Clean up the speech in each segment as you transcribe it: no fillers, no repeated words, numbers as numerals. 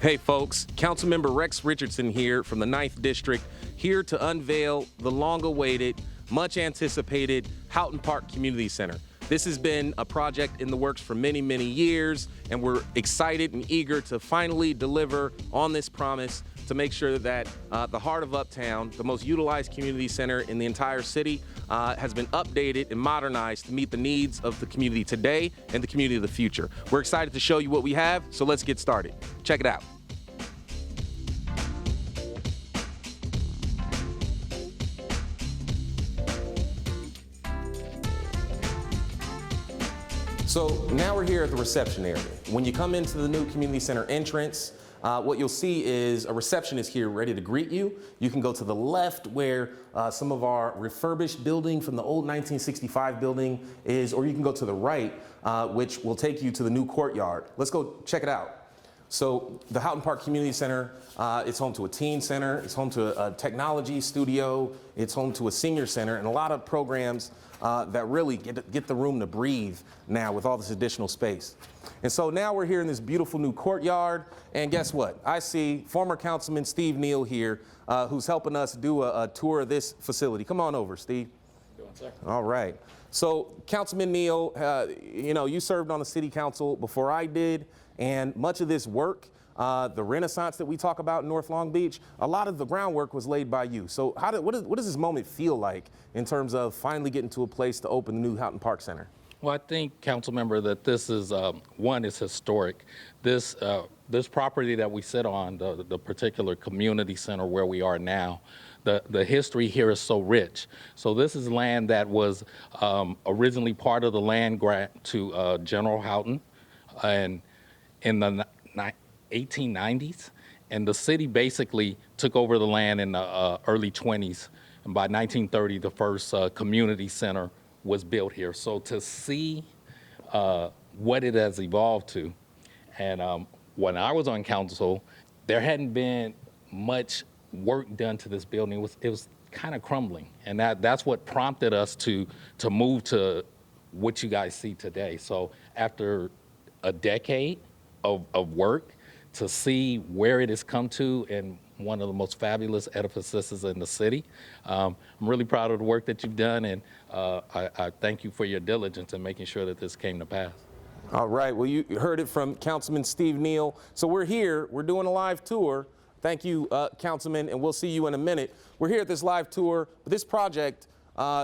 Hey folks, Councilmember Rex Richardson here from the 9th District, here to unveil the long-awaited, much-anticipated Houghton Park Community Center. This has been a project in the works for many, many years, and we're excited and eager to finally deliver on this promise to make sure that the heart of Uptown, the most utilized community center in the entire city, has been updated and modernized to meet the needs of the community today and the community of the future. We're excited to show you what we have, so let's get started. Check it out. So now we're here at the reception area. When you come into the new community center entrance, what you'll see is a receptionist here ready to greet you. You can go to the left where some of our refurbished building from the old 1965 building is, or you can go to the right, which will take you to the new courtyard. Let's go check it out. So the Houghton Park Community Center, it's home to a teen center, it's home to a technology studio, it's home to a senior center, and a lot of programs that really get the room to breathe now with all this additional space. And so now we're here in this beautiful new courtyard, and guess what? I see former Councilman Steve Neal here, who's helping us do a tour of this facility. Come on over, Steve. All right. So Councilman Neal, you served on the city council before I did, and much of this work, the renaissance that we talk about in North Long Beach, a lot of the groundwork was laid by you. So what does this moment feel like in terms of finally getting to a place to open the new Houghton Park Center? Well, I think, Councilmember, that this is, one, is historic. This property that we sit on, the particular community center where we are now, the history here is so rich. So this is land that was originally part of the land grant to General Houghton and in the 1890s. And the city basically took over the land in the early 20s. And by 1930, the first community center was built here. So to see what it has evolved to, and when I was on council, there hadn't been much work done to this building. It was kind of crumbling, and that's what prompted us to move to what you guys see today. So after a decade of work, to see where it has come to and one of the most fabulous edifices in the city. I'm really proud of the work that you've done, and I thank you for your diligence in making sure that this came to pass. All right, well, you heard it from Councilman Steve Neal. So we're here, we're doing a live tour. Thank you, Councilman, and we'll see you in a minute. We're here at this live tour, but this project,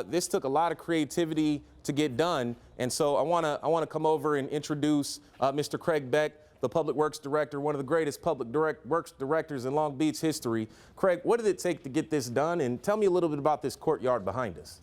this took a lot of creativity to get done, and so I wanna come over and introduce Mr. Craig Beck, the Public Works Director, one of the greatest public works directors in Long Beach history. Craig, what did it take to get this done? And tell me a little bit about this courtyard behind us.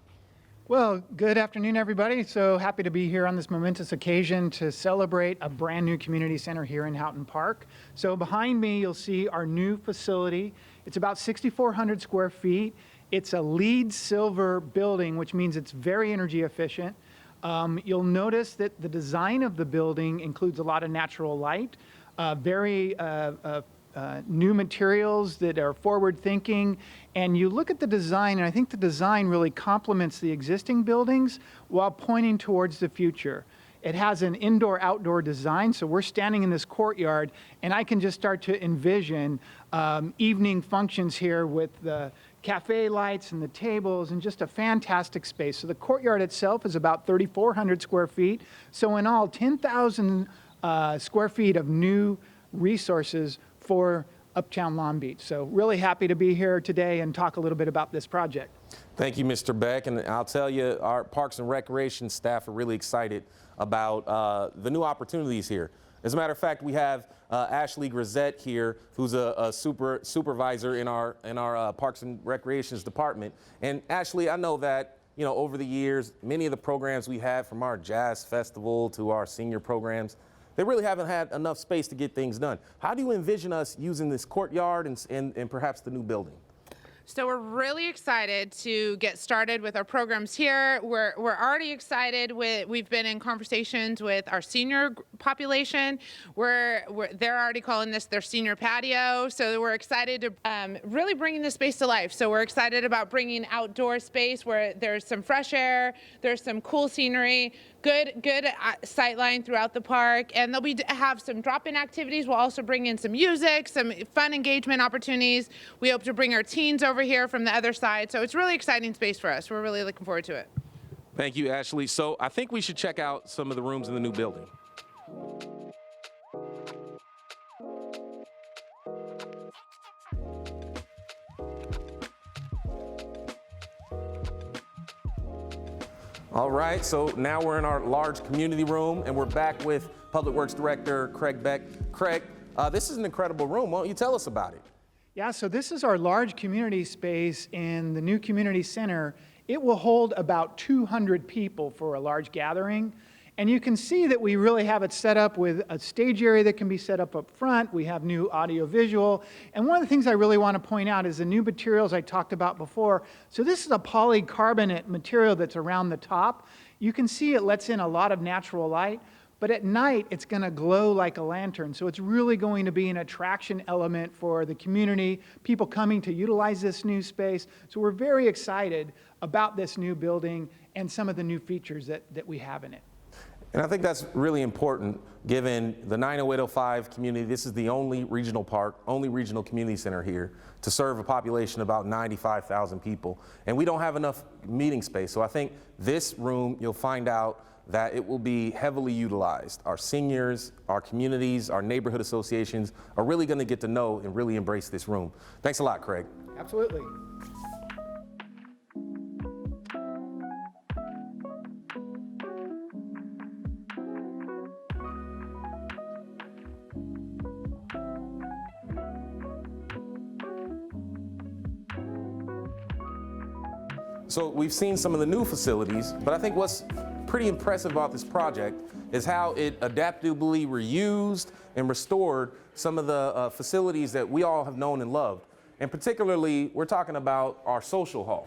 Well, good afternoon, everybody. So happy to be here on this momentous occasion to celebrate a brand new community center here in Houghton Park. So behind me, you'll see our new facility. It's about 6,400 square feet. It's a LEED silver building, which means it's very energy efficient. You'll notice that the design of the building includes a lot of natural light, very new materials that are forward-thinking, and you look at the design, and I think the design really complements the existing buildings while pointing towards the future. It has an indoor-outdoor design, so we're standing in this courtyard, and I can just start to envision evening functions here with the cafe lights and the tables and just a fantastic space. So the courtyard itself is about 3,400 square feet. So in all, 10,000 square feet of new resources for Uptown Long Beach. So really happy to be here today and talk a little bit about this project. Thank you, Mr. Beck, and I'll tell you, our Parks and Recreation staff are really excited about the new opportunities here. As a matter of fact, we have Ashley Grisette here, who's a supervisor in our Parks and Recreations department. And Ashley, I know that over the years, many of the programs we had, from our jazz festival to our senior programs, they really haven't had enough space to get things done. How do you envision us using this courtyard and perhaps the new building? So we're really excited to get started with our programs here. We're already excited. We've been in conversations with our senior population. They're already calling this their senior patio. So we're excited to really bringing this space to life. So we're excited about bringing outdoor space where there's some fresh air, there's some cool scenery, good sight line throughout the park, and they'll have some drop-in activities. We'll also bring in some music, some fun engagement opportunities. We hope to bring our teens over here from the other side, so it's really exciting space for us. We're really looking forward to it. Thank you, Ashley. So I think we should check out some of the rooms in the new building. All right, so now we're in our large community room, and we're back with Public Works Director Craig Beck. Craig, this is an incredible room. Why don't you tell us about it? Yeah, so this is our large community space in the new community center. It will hold about 200 people for a large gathering. And you can see that we really have it set up with a stage area that can be set up front. We have new audio visual. And one of the things I really want to point out is the new materials I talked about before. So this is a polycarbonate material that's around the top. You can see it lets in a lot of natural light, but at night it's going to glow like a lantern. So it's really going to be an attraction element for the community, people coming to utilize this new space. So we're very excited about this new building and some of the new features that we have in it. And I think that's really important given the 90805 community. This is the only regional park, only regional community center here to serve a population of about 95,000 people. And we don't have enough meeting space. So I think this room, you'll find out that it will be heavily utilized. Our seniors, our communities, our neighborhood associations are really going to get to know and really embrace this room. Thanks a lot, Craig. Absolutely. So we've seen some of the new facilities, but I think what's pretty impressive about this project is how it adaptively reused and restored some of the facilities that we all have known and loved. And particularly, we're talking about our social hall.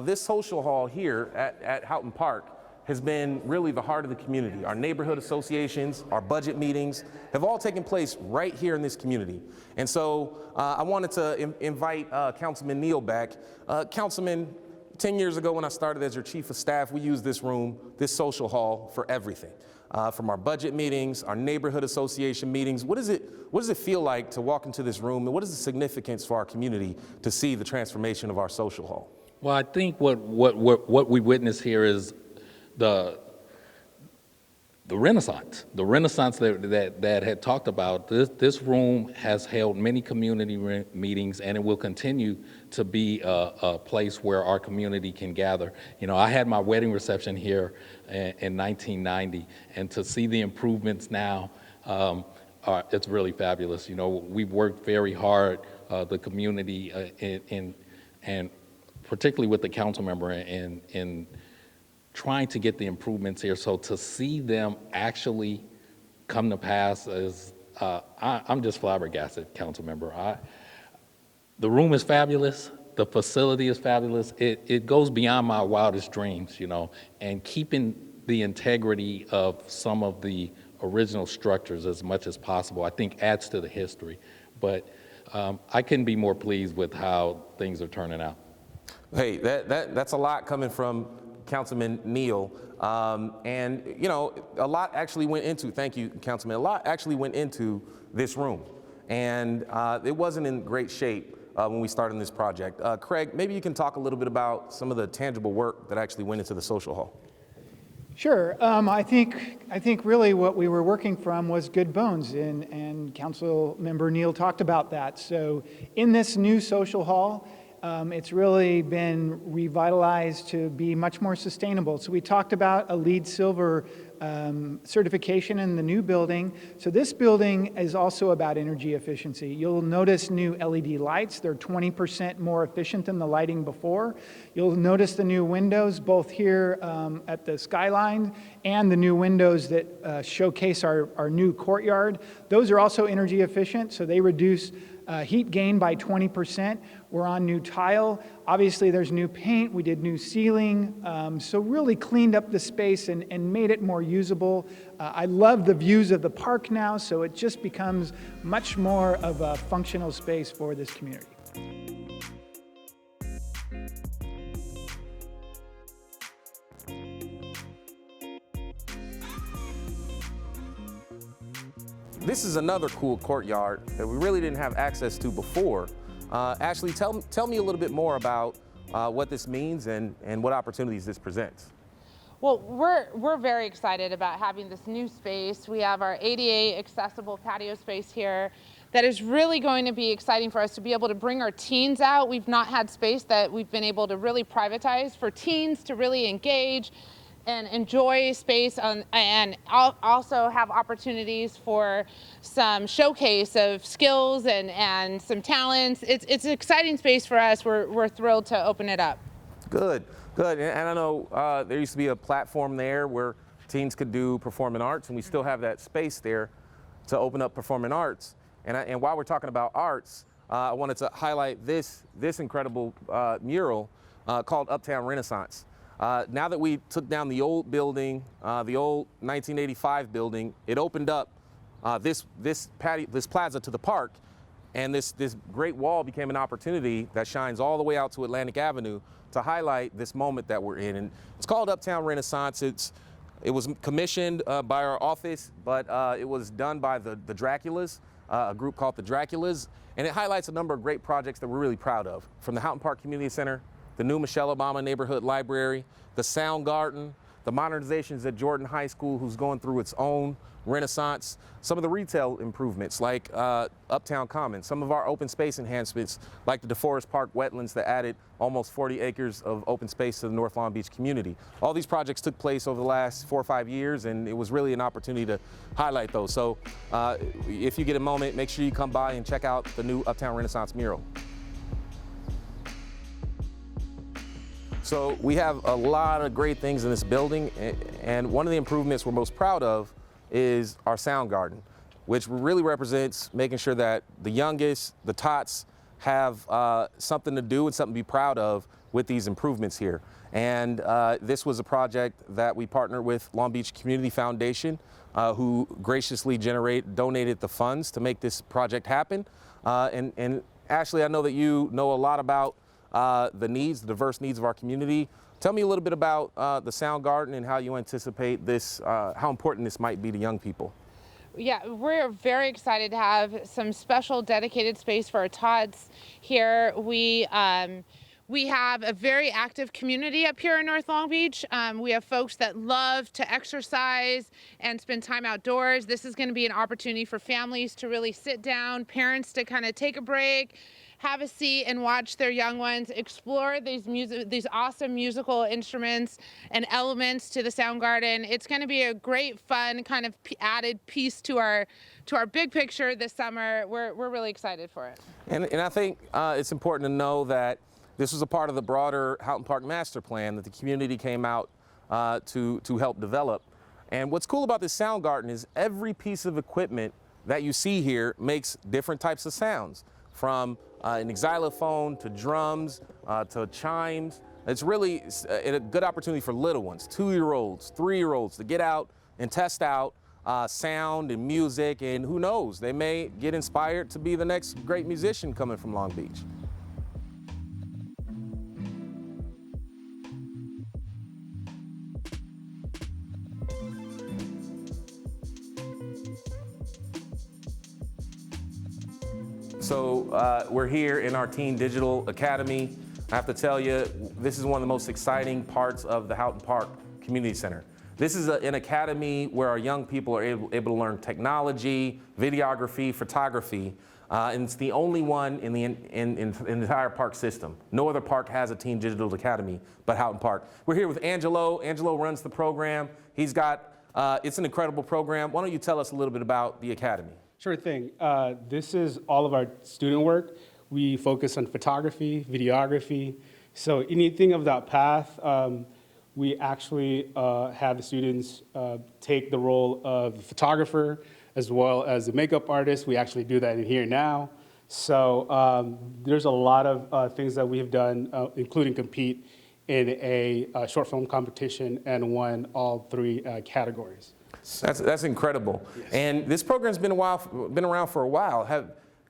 This social hall here at Houghton Park has been really the heart of the community. Our neighborhood associations, our budget meetings have all taken place right here in this community. And so I wanted to invite Councilman Neal back. Councilman, 10 years ago when I started as your chief of staff, we used this room, this social hall, for everything. From our budget meetings, our neighborhood association meetings. What does it feel like to walk into this room, and what is the significance for our community to see the transformation of our social hall? Well, I think what we witness here is the Renaissance that had talked about. This room has held many community meetings, and it will continue to be a place where our community can gather. You know, I had my wedding reception here in 1990, and to see the improvements now, it's really fabulous. You know, we've worked very hard, the community, and particularly with the council member in trying to get the improvements here. So to see them actually come to pass is, I'm just flabbergasted, council member. The room is fabulous. The facility is fabulous. It goes beyond my wildest dreams, you know, and keeping the integrity of some of the original structures as much as possible, I think adds to the history. But I couldn't be more pleased with how things are turning out. Hey, that's a lot coming from Councilman Neal, and you know, a lot actually went into, thank you, Councilman, a lot actually went into this room, and it wasn't in great shape when we started this project. Craig, maybe you can talk a little bit about some of the tangible work that actually went into the social hall. Sure. I think really what we were working from was good bones, and Council Member Neal talked about that. So in this new social hall, it's really been revitalized to be much more sustainable. So we talked about a LEED Silver certification in the new building. So this building is also about energy efficiency. You'll notice new LED lights. They're 20% more efficient than the lighting before. You'll notice the new windows, both here at the skyline and the new windows that showcase our new courtyard. Those are also energy efficient, so they reduce heat gain by 20%. We're on new tile. Obviously, there's new paint. We did new ceiling. So really cleaned up the space and made it more usable. I love the views of the park now, so it just becomes much more of a functional space for this community. this is another cool courtyard that we really didn't have access to before. Ashley, tell me a little bit more about what this means and what opportunities this presents. Well, we're very excited about having this new space. We have our ADA accessible patio space here that is really going to be exciting for us to be able to bring our teens out. We've not had space that we've been able to really privatize for teens to really engage and enjoy space and also have opportunities for some showcase of skills and some talents. It's an exciting space for us. We're thrilled to open it up. Good. And I know there used to be a platform there where teens could do performing arts, and we still have that space there to open up performing arts. And while we're talking about arts, I wanted to highlight this incredible mural called Uptown Renaissance. Now that we took down the old building, the old 1985 building, it opened up this plaza to the park, and this great wall became an opportunity that shines all the way out to Atlantic Avenue to highlight this moment that we're in. And it's called Uptown Renaissance. It was commissioned by our office, but it was done by the Draculas, a group called the Draculas, and it highlights a number of great projects that we're really proud of, from the Houghton Park Community Center, the new Michelle Obama Neighborhood Library, the Sound Garden, the modernizations at Jordan High School, who's going through its own renaissance, some of the retail improvements like Uptown Commons, some of our open space enhancements like the DeForest Park wetlands that added almost 40 acres of open space to the North Long Beach community. All these projects took place over the last 4 or 5 years, and it was really an opportunity to highlight those. So if you get a moment, make sure you come by and check out the new Uptown Renaissance mural. So we have a lot of great things in this building, and one of the improvements we're most proud of is our Sound Garden, which really represents making sure that the youngest, the tots, have something to do and something to be proud of with these improvements here. And this was a project that we partnered with Long Beach Community Foundation, who graciously donated the funds to make this project happen. And Ashley, I know that you know a lot about the diverse needs of our community. Tell me a little bit about the Sound Garden and how you anticipate this, how important this might be to young people. Yeah, we're very excited to have some special dedicated space for our tots here. We have a very active community up here in North Long Beach. We have folks that love to exercise and spend time outdoors. This is going to be an opportunity for families to really sit down, parents to kind of take a break, have a seat and watch their young ones explore these awesome musical instruments and elements to the Sound Garden. It's going to be a great, fun kind of added piece to our big picture this summer. We're really excited for it. And I think it's important to know that this was a part of the broader Houghton Park master plan that the community came out to help develop. And what's cool about this Sound Garden is every piece of equipment that you see here makes different types of sounds, from an xylophone to drums to chimes. It's really a good opportunity for little ones, 2-year-olds, 3-year-olds, to get out and test out sound and music, and who knows, they may get inspired to be the next great musician coming from Long Beach. So we're here in our Teen Digital Academy. I have to tell you, this is one of the most exciting parts of the Houghton Park Community Center. This is an academy where our young people are able to learn technology, videography, photography, and it's the only one in the entire park system. No other park has a Teen Digital Academy but Houghton Park. We're here with Angelo. Angelo runs the program. He's got, it's an incredible program. Why don't you tell us a little bit about the academy? Sure thing. This is all of our student work. We focus on photography, videography. So anything of that path, we actually have the students take the role of photographer as well as the makeup artist. We actually do that in here now. So there's a lot of things that we have done, including compete in a short film competition and won all 3 categories. That's incredible. Yes. And this program's been around for a while.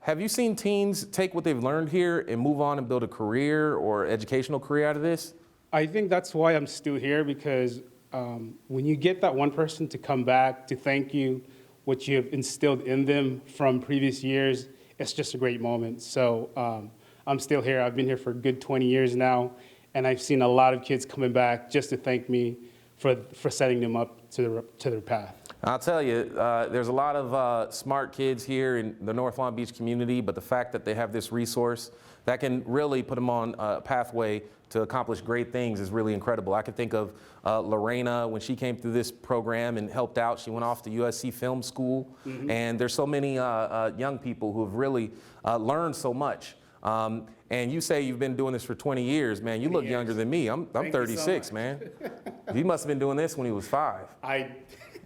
Have you seen teens take what they've learned here and move on and build a career or educational career out of this? I think that's why I'm still here, because when you get that one person to come back to thank you what you have instilled in them from previous years, it's just a great moment. So I'm still here. I've been here for a good 20 years now, and I've seen a lot of kids coming back just to thank me for setting them up to their path. I'll tell you, there's a lot of smart kids here in the North Long Beach community, but the fact that they have this resource that can really put them on a pathway to accomplish great things is really incredible. I can think of Lorena, when she came through this program and helped out. She went off to USC Film School, and there's so many young people who have really learned so much. And you say you've been doing this for 20 years, man. You look younger than me. I'm 36, man. You must have been doing this when he was 5.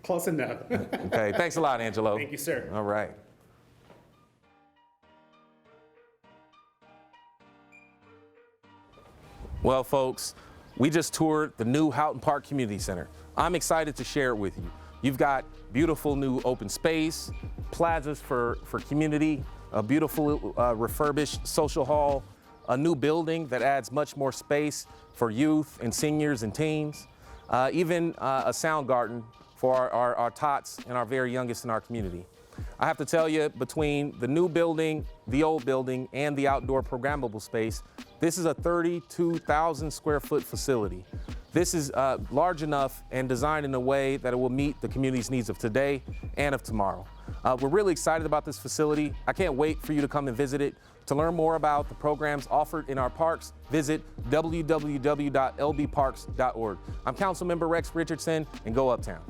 Close enough. Okay, thanks a lot, Angelo. Thank you, sir. All right. Well, folks, we just toured the new Houghton Park Community Center. I'm excited to share it with you. You've got beautiful new open space, plazas for community, a beautiful refurbished social hall, a new building that adds much more space for youth and seniors and teens, even a sound garden for our tots and our very youngest in our community. I have to tell you, between the new building, the old building, and the outdoor programmable space, this is a 32,000 square foot facility. This is large enough and designed in a way that it will meet the community's needs of today and of tomorrow. We're really excited about this facility. I can't wait for you to come and visit it. To learn more about the programs offered in our parks, visit www.lbparks.org. I'm Councilmember Rex Richardson, and go Uptown.